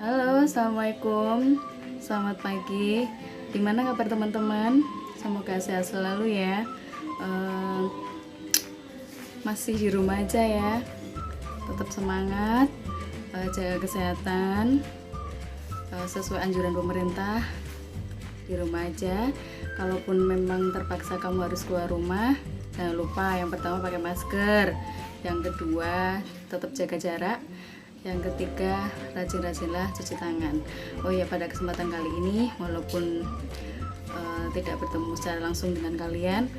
Halo, assalamualaikum. Selamat pagi. Gimana kabar teman-teman? Semoga sehat selalu ya. Eh, Masih di rumah aja ya. Tetap semangat, jaga kesehatan, sesuai anjuran pemerintah. Di rumah aja. Kalaupun memang terpaksa kamu harus keluar rumah, jangan lupa yang pertama pakai masker. Yang kedua, tetap jaga jarak. Yang ketiga, rajin-rajinlah cuci tangan. Oh ya, pada kesempatan kali ini, walaupun tidak bertemu secara langsung dengan kalian,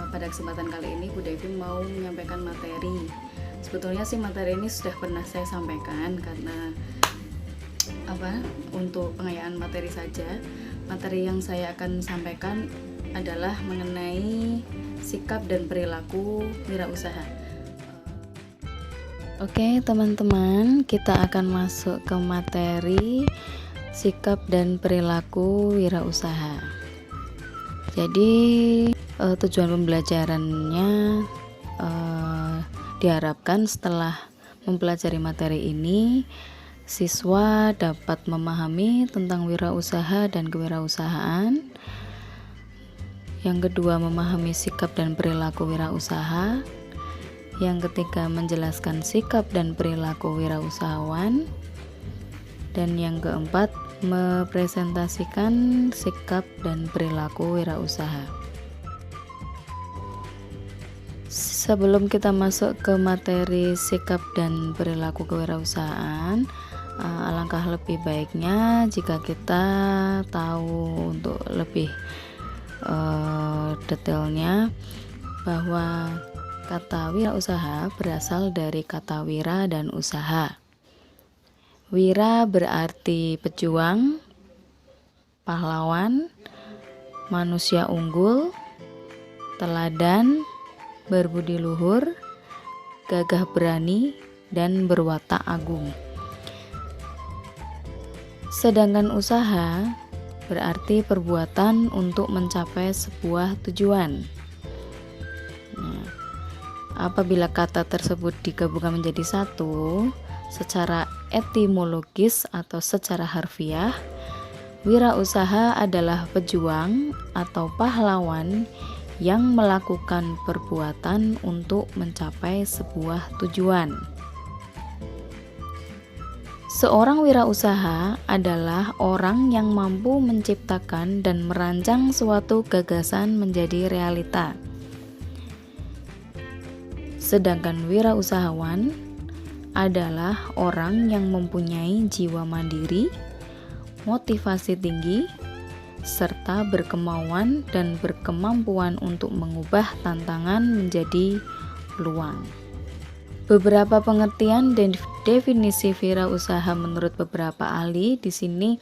pada kesempatan kali ini Bu Devi mau menyampaikan materi. Sebetulnya sih materi ini sudah pernah saya sampaikan karena untuk pengayaan materi saja. Materi yang saya akan sampaikan adalah mengenai sikap dan perilaku wirausaha. Oke teman-teman, kita akan masuk ke materi sikap dan perilaku wirausaha. Jadi tujuan pembelajarannya diharapkan setelah mempelajari materi ini, siswa dapat memahami tentang wirausaha dan kewirausahaan. Yang kedua, memahami sikap dan perilaku wirausaha. Yang ketiga, menjelaskan sikap dan perilaku wirausahawan. Dan yang keempat, mempresentasikan sikap dan perilaku wirausaha. Sebelum kita masuk ke materi sikap dan perilaku kewirausahaan, alangkah lebih baiknya jika kita tahu untuk lebih detailnya bahwa kata wirausaha berasal dari kata wira dan usaha. Wira berarti pejuang, pahlawan, manusia unggul, teladan, berbudi luhur, gagah berani, dan berwatak agung. Sedangkan usaha berarti perbuatan untuk mencapai sebuah tujuan. Apabila kata tersebut digabungkan menjadi satu, secara etimologis atau secara harfiah, wirausaha adalah pejuang atau pahlawan yang melakukan perbuatan untuk mencapai sebuah tujuan. Seorang wirausaha adalah orang yang mampu menciptakan dan merancang suatu gagasan menjadi realita. Sedangkan wirausahawan adalah orang yang mempunyai jiwa mandiri, motivasi tinggi, serta berkemauan dan berkemampuan untuk mengubah tantangan menjadi peluang. Beberapa pengertian dan definisi wirausaha menurut beberapa ahli. Di sini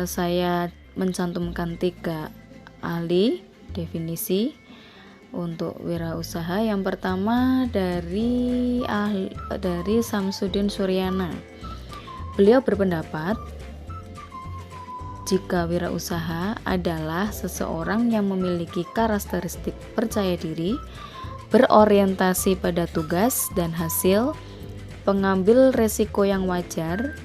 saya mencantumkan 3 ahli definisi untuk wirausaha. Yang pertama dari Samsudin Suryana. Beliau berpendapat jika wirausaha adalah seseorang yang memiliki karakteristik percaya diri, berorientasi pada tugas dan hasil, pengambil resiko yang wajar,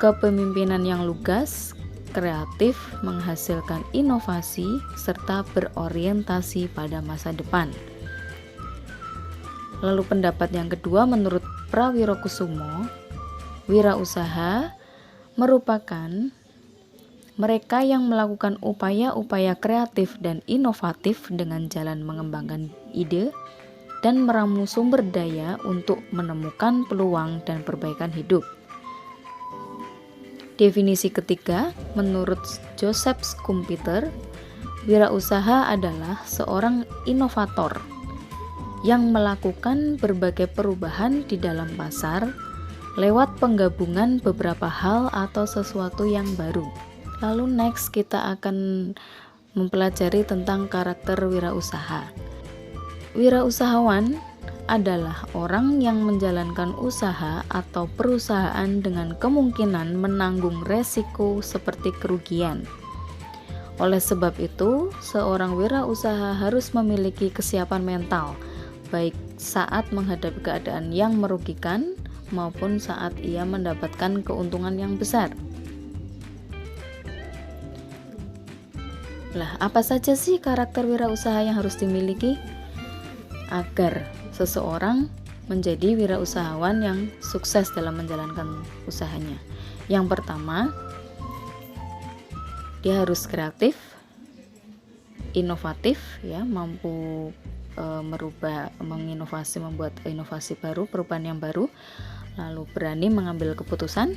kepemimpinan yang lugas, kreatif, menghasilkan inovasi, serta berorientasi pada masa depan. Lalu pendapat yang kedua menurut Prawirokusumo, wirausaha merupakan mereka yang melakukan upaya-upaya kreatif dan inovatif dengan jalan mengembangkan ide dan meramu sumber daya untuk menemukan peluang dan perbaikan hidup. Definisi ketiga, menurut Joseph Schumpeter, wirausaha adalah seorang inovator yang melakukan berbagai perubahan di dalam pasar lewat penggabungan beberapa hal atau sesuatu yang baru. Lalu next kita akan mempelajari tentang karakter wirausaha. Wirausahawan adalah orang yang menjalankan usaha atau perusahaan dengan kemungkinan menanggung resiko seperti kerugian. Oleh sebab itu, seorang wirausaha harus memiliki kesiapan mental, baik saat menghadapi keadaan yang merugikan maupun saat ia mendapatkan keuntungan yang besar. Lah, apa saja sih karakter wirausaha yang harus dimiliki agar seseorang menjadi wirausahawan yang sukses dalam menjalankan usahanya? Yang pertama, dia harus kreatif, inovatif, ya, mampu membuat inovasi baru, perubahan yang baru, lalu berani mengambil keputusan,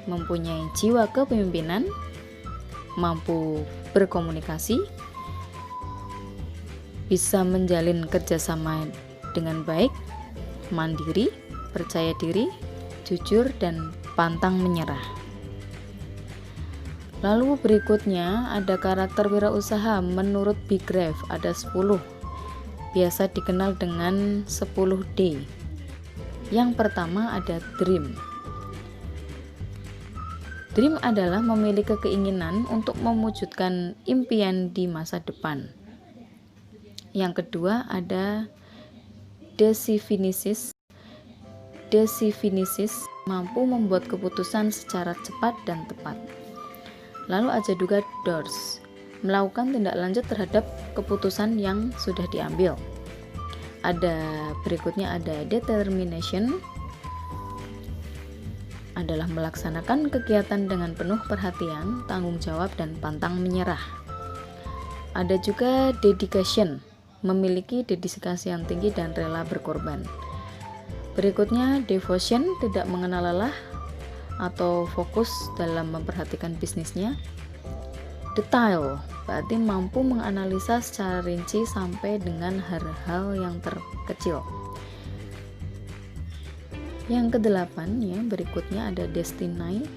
mempunyai jiwa kepemimpinan, mampu berkomunikasi, bisa menjalin kerjasama dengan baik, mandiri, percaya diri, jujur, dan pantang menyerah. Lalu berikutnya ada karakter wirausaha menurut Big Rev, ada 10, biasa dikenal dengan 10D. Yang pertama ada dream. Dream adalah memiliki keinginan untuk mewujudkan impian di masa depan. Yang kedua ada decisiveness. Mampu membuat keputusan secara cepat dan tepat. Lalu ada juga doors, melakukan tindak lanjut terhadap keputusan yang sudah diambil. Berikutnya ada determination, adalah melaksanakan kegiatan dengan penuh perhatian, tanggung jawab, dan pantang menyerah. Ada juga dedication, memiliki dedikasi yang tinggi dan rela berkorban. Berikutnya devotion, tidak mengenal lelah atau fokus dalam memperhatikan bisnisnya. Detail, berarti mampu menganalisa secara rinci sampai dengan hal-hal yang terkecil. Yang kedelapan, ya, berikutnya ada destiny,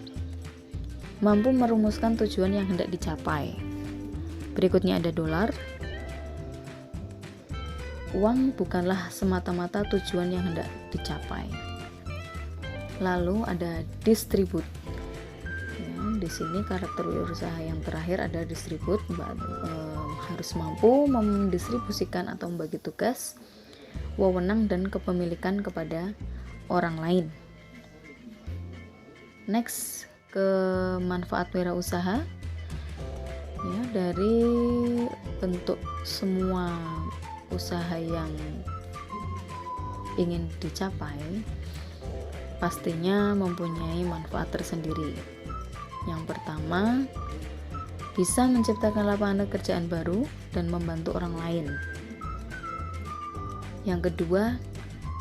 mampu merumuskan tujuan yang hendak dicapai. Berikutnya ada dollar, uang bukanlah semata-mata tujuan yang hendak dicapai. Lalu ada distribute. Ya, di sini karakter wirausaha yang terakhir ada distribute, harus mampu mendistribusikan atau membagi tugas, wewenang, dan kepemilikan kepada orang lain. Next, ke manfaat wirausaha. Ya, dari bentuk semua usaha yang ingin dicapai pastinya mempunyai manfaat tersendiri. Yang pertama, bisa menciptakan lapangan pekerjaan baru dan membantu orang lain. Yang kedua,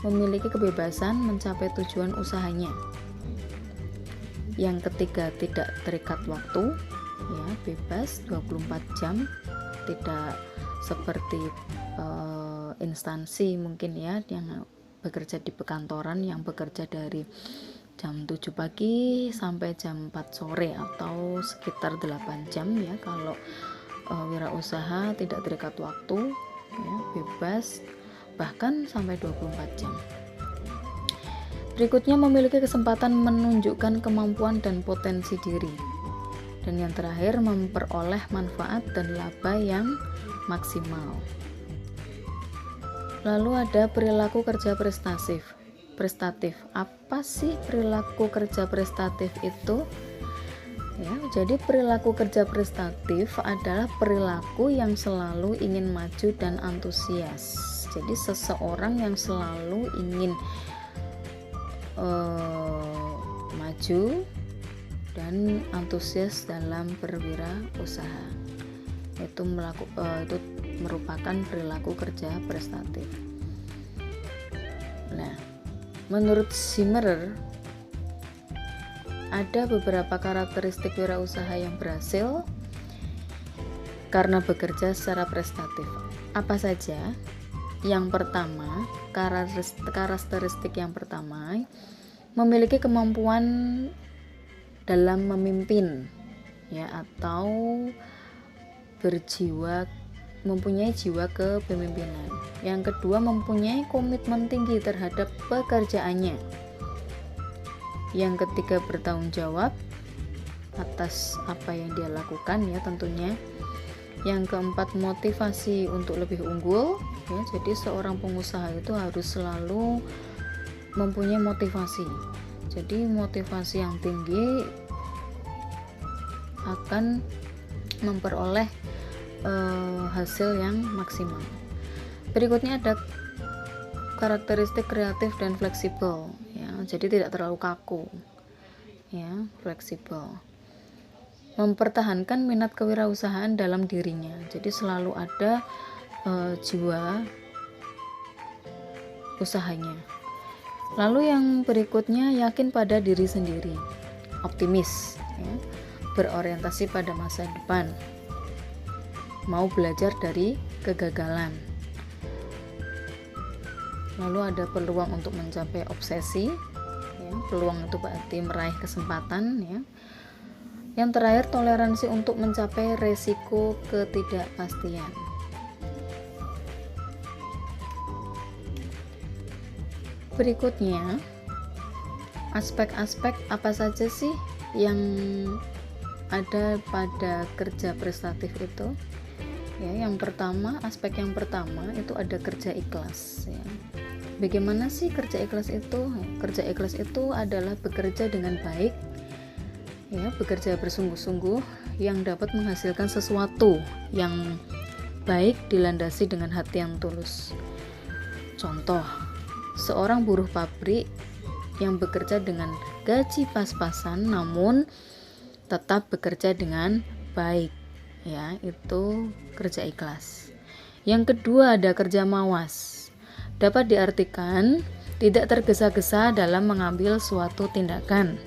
memiliki kebebasan mencapai tujuan usahanya. Yang ketiga, tidak terikat waktu, ya, bebas 24 jam, tidak seperti instansi mungkin, ya, yang bekerja di perkantoran yang bekerja dari jam 7 pagi sampai jam 4 sore atau sekitar 8 jam, ya. Kalau wirausaha tidak terikat waktu, ya, bebas bahkan sampai 24 jam. Berikutnya, memiliki kesempatan menunjukkan kemampuan dan potensi diri. Dan yang terakhir, memperoleh manfaat dan laba yang maksimal. Lalu ada perilaku kerja prestatif. Apa sih perilaku kerja prestatif itu? Ya, jadi perilaku kerja prestatif adalah perilaku yang selalu ingin maju dan antusias. Jadi seseorang yang selalu ingin maju dan antusias dalam berwirausaha. Itu merupakan perilaku kerja prestatif. Nah, menurut Zimmerer ada beberapa karakteristik wirausaha yang berhasil karena bekerja secara prestatif. Apa saja? Yang pertama, karakteristik yang pertama, memiliki kemampuan dalam memimpin, ya, atau mempunyai jiwa kepemimpinan. Yang kedua, mempunyai komitmen tinggi terhadap pekerjaannya. Yang ketiga, bertanggung jawab atas apa yang dia lakukan, ya, tentunya. Yang keempat, motivasi untuk lebih unggul, ya. Jadi seorang pengusaha itu harus selalu mempunyai motivasi. Jadi motivasi yang tinggi akan memperoleh hasil yang maksimal. Berikutnya ada karakteristik kreatif dan fleksibel, ya. Jadi tidak terlalu kaku, ya, fleksibel. Mempertahankan minat kewirausahaan dalam dirinya. Jadi selalu ada jiwa usahanya. Lalu yang berikutnya, yakin pada diri sendiri, optimis, ya, berorientasi pada masa depan, mau belajar dari kegagalan. Lalu ada peluang untuk mencapai obsesi, ya, peluang itu berarti meraih kesempatan, ya. Yang terakhir, toleransi untuk mencapai resiko ketidakpastian. Berikutnya, aspek-aspek apa saja sih yang ada pada kerja prestatif itu? Ya, yang pertama, aspek yang pertama itu ada kerja ikhlas, ya. Bagaimana sih kerja ikhlas itu? Kerja ikhlas itu adalah bekerja dengan baik, ya, bekerja bersungguh-sungguh yang dapat menghasilkan sesuatu yang baik dilandasi dengan hati yang tulus. Contoh, seorang buruh pabrik yang bekerja dengan gaji pas-pasan namun tetap bekerja dengan baik, ya, itu kerja ikhlas. Yang kedua ada kerja mawas. Dapat diartikan tidak tergesa-gesa dalam mengambil suatu tindakan,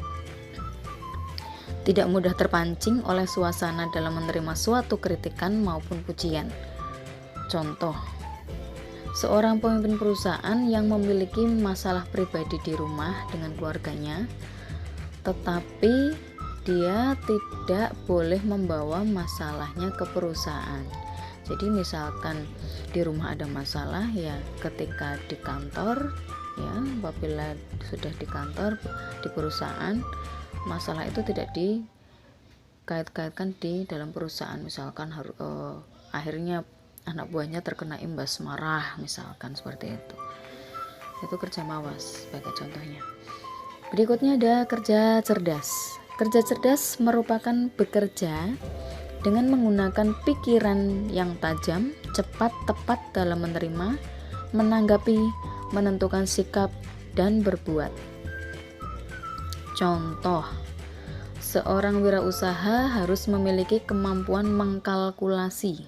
tidak mudah terpancing oleh suasana dalam menerima suatu kritikan maupun pujian. Contoh, seorang pemimpin perusahaan yang memiliki masalah pribadi di rumah dengan keluarganya, tetapi dia tidak boleh membawa masalahnya ke perusahaan. Jadi misalkan di rumah ada masalah, ya ketika di kantor, ya apabila sudah di kantor, di perusahaan, masalah itu tidak dikait-kaitkan di dalam perusahaan. Misalkan akhirnya anak buahnya terkena imbas marah, misalkan seperti itu kerja mawas sebagai contohnya. Berikutnya ada kerja cerdas. Kerja cerdas merupakan bekerja dengan menggunakan pikiran yang tajam, cepat, tepat dalam menerima, menanggapi, menentukan sikap, dan berbuat. Contoh, seorang wirausaha harus memiliki kemampuan mengkalkulasi,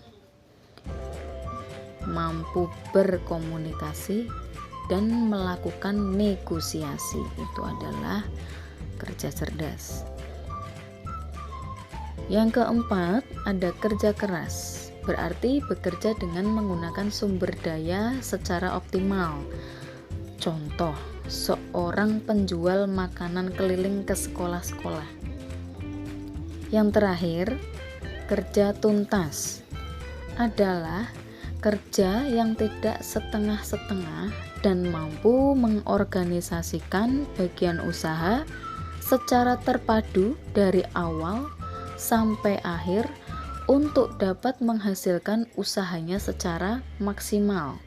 mampu berkomunikasi, dan melakukan negosiasi. Itu adalah kerja cerdas. Yang keempat, ada kerja keras. Berarti bekerja dengan menggunakan sumber daya secara optimal. Contoh, seorang penjual makanan keliling ke sekolah-sekolah. Yang terakhir, kerja tuntas adalah kerja yang tidak setengah-setengah dan mampu mengorganisasikan bagian usaha secara terpadu dari awal sampai akhir untuk dapat menghasilkan usahanya secara maksimal.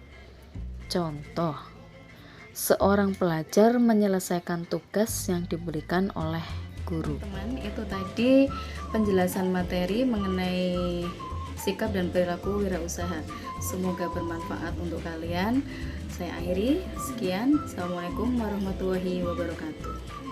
Contoh, seorang pelajar menyelesaikan tugas yang diberikan oleh guru. Teman, itu tadi penjelasan materi mengenai sikap dan perilaku wirausaha. Semoga bermanfaat untuk kalian. Saya akhiri, sekian. Assalamualaikum warahmatullahi wabarakatuh.